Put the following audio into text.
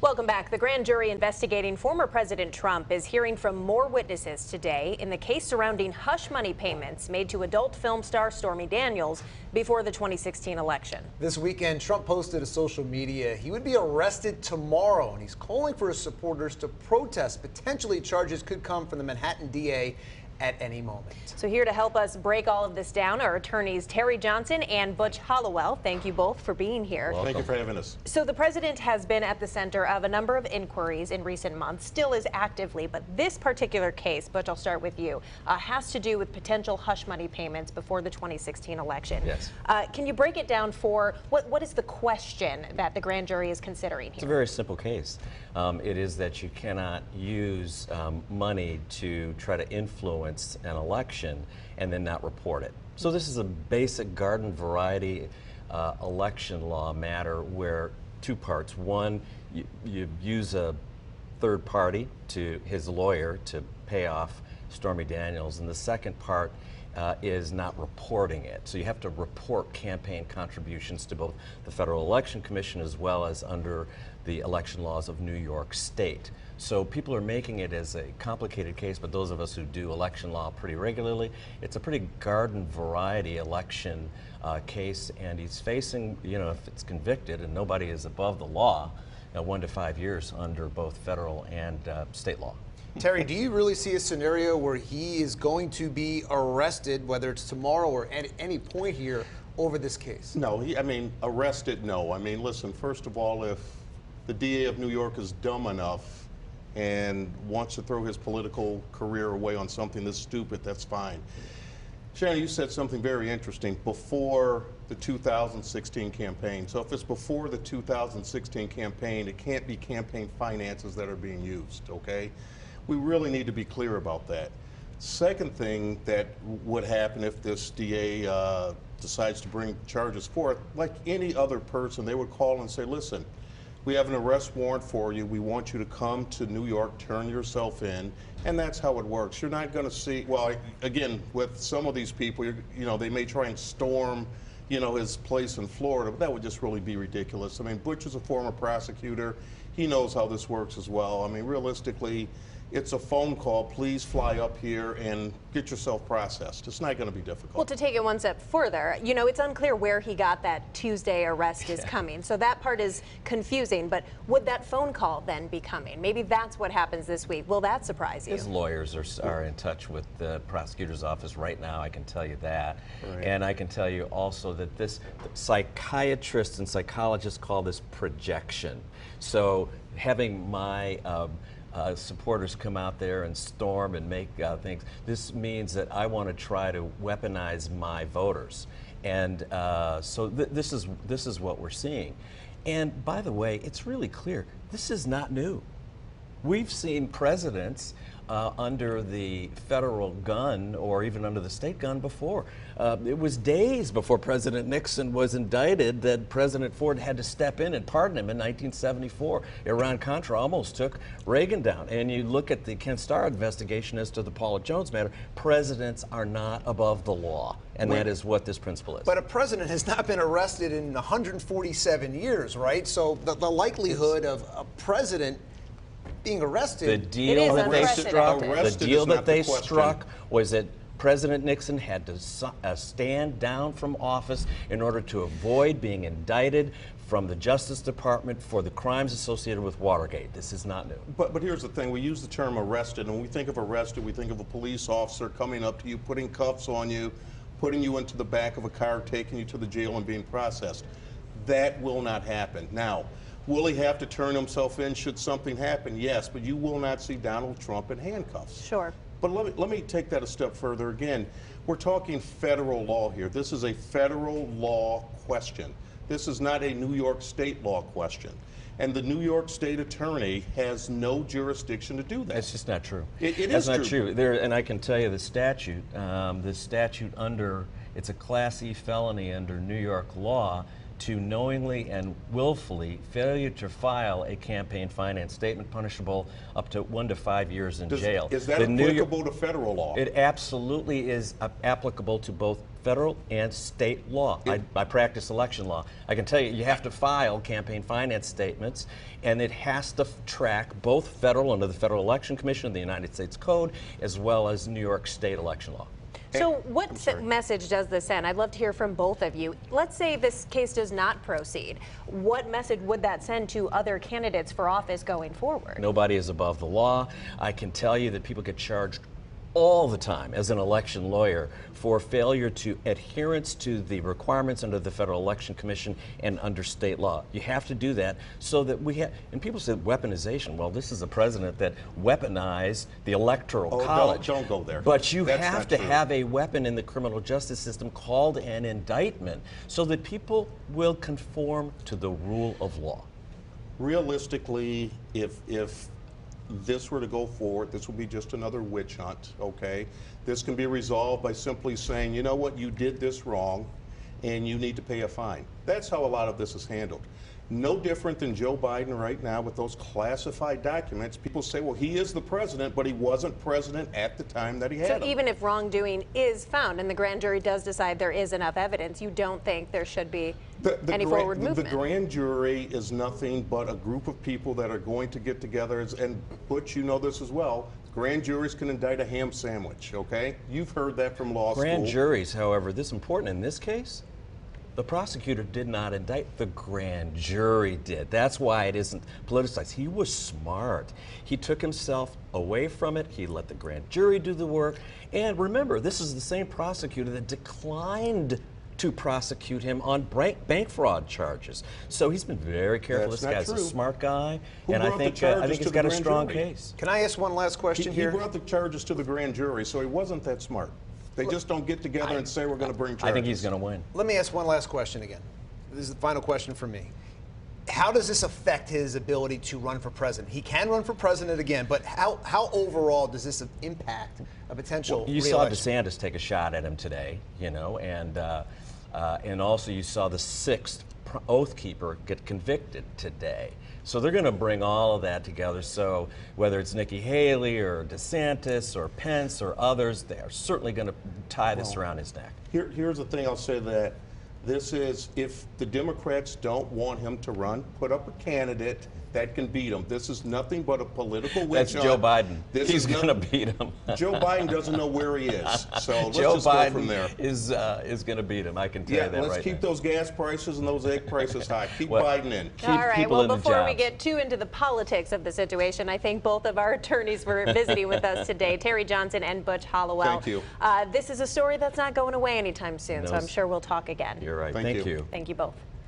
Welcome back. The grand jury investigating former President Trump is hearing from more witnesses today in the case surrounding hush money payments made to adult film star Stormy Daniels before the 2016 election. This weekend, Trump posted to social media he would be arrested tomorrow, and he's calling for his supporters to protest. Potentially, charges could come from the Manhattan DA at any moment. So here to help us break all of this down are attorneys Terry Johnson and Butch Hollowell. Thank you both for being here. Welcome. Thank you for having us. So the president has been at the center of a number of inquiries in recent months, still is actively, but this particular case, Butch, I'll start with you, has to do with potential hush money payments before the 2016 election. Yes. Can you break it down for what is the question that the grand jury is considering here? It's a very simple case. It is that you cannot use money to try to influence an election and then not report it. So this is a basic garden variety election law matter where two parts. One, you use a third party, to his lawyer, to pay off Stormy Daniels, and the second part is not reporting it. So you have to report campaign contributions to both the Federal Election Commission as well as under the election laws of New York State. So people are making it as a complicated case, but those of us who do election law pretty regularly, it's a pretty garden variety election case, and he's facing, if it's convicted, and nobody is above the law, 1 to 5 years under both federal and state law. Terry, do you really see a scenario where he is going to be arrested, whether it's tomorrow or at any point here, over this case? No, arrested, no. Listen, first of all, if the DA of New York is dumb enough and wants to throw his political career away on something this stupid, that's fine. Shannon, you said something very interesting, before the 2016 campaign. So if it's before the 2016 campaign, it can't be campaign finances that are being used, okay? We really need to be clear about that. Second thing that would happen if this DA decides to bring charges forth, like any other person, they would call and say, listen, we have an arrest warrant for you. We want you to come to New York, turn yourself in, and that's how it works. You're not going to see, well, again, with some of these people, they may try and storm, his place in Florida, but that would just really be ridiculous. Butch is a former prosecutor. He knows how this works as well. Realistically, it's a phone call. Please fly up here and get yourself processed. It's not going to be difficult. Well, to take it one step further, it's unclear where he got that Tuesday arrest is coming. So that part is confusing. But would that phone call then be coming? Maybe that's what happens this week. Will that surprise you? His lawyers are in touch with the prosecutor's office right now, I can tell you that. Right. And I can tell you also that psychiatrists and psychologists call this projection. So having my supporters come out there and storm and make things. This means that I want to try to weaponize my voters, and so this is what we're seeing. And by the way, it's really clear this is not new. We've seen presidents under the federal gun or even under the state gun before. It was days before President Nixon was indicted that President Ford had to step in and pardon him in 1974. Iran-Contra almost took Reagan down. And you look at the Ken Starr investigation as to the Paula Jones matter, presidents are not above the law. And that is what this principle is. But a president has not been arrested in 147 years, right? So the likelihood of a president being arrested. The deal that they struck was that President Nixon had to stand down from office in order to avoid being indicted from the Justice Department for the crimes associated with Watergate. This is not new. But here's the thing, we use the term arrested, and when we think of arrested, we think of a police officer coming up to you, putting cuffs on you, putting you into the back of a car, taking you to the jail and being processed. That will not happen. Now, will he have to turn himself in should something happen? Yes, but you will not see Donald Trump in handcuffs. Sure. But let me take that a step further again. We're talking federal law here. This is a federal law question. This is not a New York State law question. And the New York State attorney has no jurisdiction to do that. That's just not true. That's not true. And I can tell you the statute, it's a Class E felony under New York law to knowingly and willfully failure to file a campaign finance statement, punishable up to 1 to 5 years in jail. Is that applicable to federal law? It absolutely is applicable to both federal and state law. I practice election law. I can tell you, you have to file campaign finance statements, and it has to track both federal under the Federal Election Commission of the United States Code, as well as New York State election law. So what message does this send? I'd love to hear from both of you. Let's say this case does not proceed. What message would that send to other candidates for office going forward? Nobody is above the law. I can tell you that people get charged all the time as an election lawyer for failure to adherence to the requirements under the Federal Election Commission and under state law. You have to do that so that we have, and people say weaponization. Well, this is a president that weaponized the Electoral College. Don't go there. But you That's have not to true. have a weapon in the criminal justice system called an indictment so that people will conform to the rule of law. Realistically, if this were to go forward, this would be just another witch hunt, okay? This can be resolved by simply saying, you know what, you did this wrong, and you need to pay a fine. That's how a lot of this is handled. No different than Joe Biden right now with those classified documents. People say, well, he is the president, but he wasn't president at the time that he had So them. even if wrongdoing is found and the grand jury does decide there is enough evidence, you don't think there should be any forward movement? The grand jury is nothing but a group of people that are going to get together, and Butch, you know this as well, grand juries can indict a ham sandwich, okay? You've heard that from law school. Grand juries, however, this is important in this case. The prosecutor did not indict, the grand jury did. That's why it isn't politicized. He was smart. He took himself away from it. He let the grand jury do the work. And remember, this is the same prosecutor that declined to prosecute him on bank fraud charges. So he's been very careful. That's this guy's not a true. smart guy, Who and I brought the think charges he's to got the a grand strong jury? case. Can I ask one last question He here? brought the charges to the grand jury, so he wasn't that smart. They just don't get together and say we're going to bring charges. I think he's going to win. Let me ask one last question again. This is the final question for me. How does this affect his ability to run for president? He can run for president again, but how overall does this impact a potential You re-election? saw DeSantis take a shot at him today, you know, and also you saw the 6th oath keeper get convicted today. So they're going to bring all of that together. So whether it's Nikki Haley or DeSantis or Pence or others, they are certainly going to tie this around his neck. Here's the thing I'll say that this is, if the Democrats don't want him to run, put up a candidate that can beat him. This is nothing but a political witch That's hunt. Joe Biden. He's going to nothing- beat him. Joe Biden doesn't know where he is, so let's Joe just go Biden from there. is going to beat him. I can tell Yeah, you that let's right keep now. those gas prices and those egg prices high. Keep Well, Biden in. Keep All right, people well, in the before we jobs. get too into the politics of the situation, I thank both of our attorneys for visiting with us today, Terry Johnson and Butch Hollowell. Thank you. This is a story that's not going away anytime soon, No, so I'm sure we'll talk again. You're right. Thank Thank you. you. Thank you both.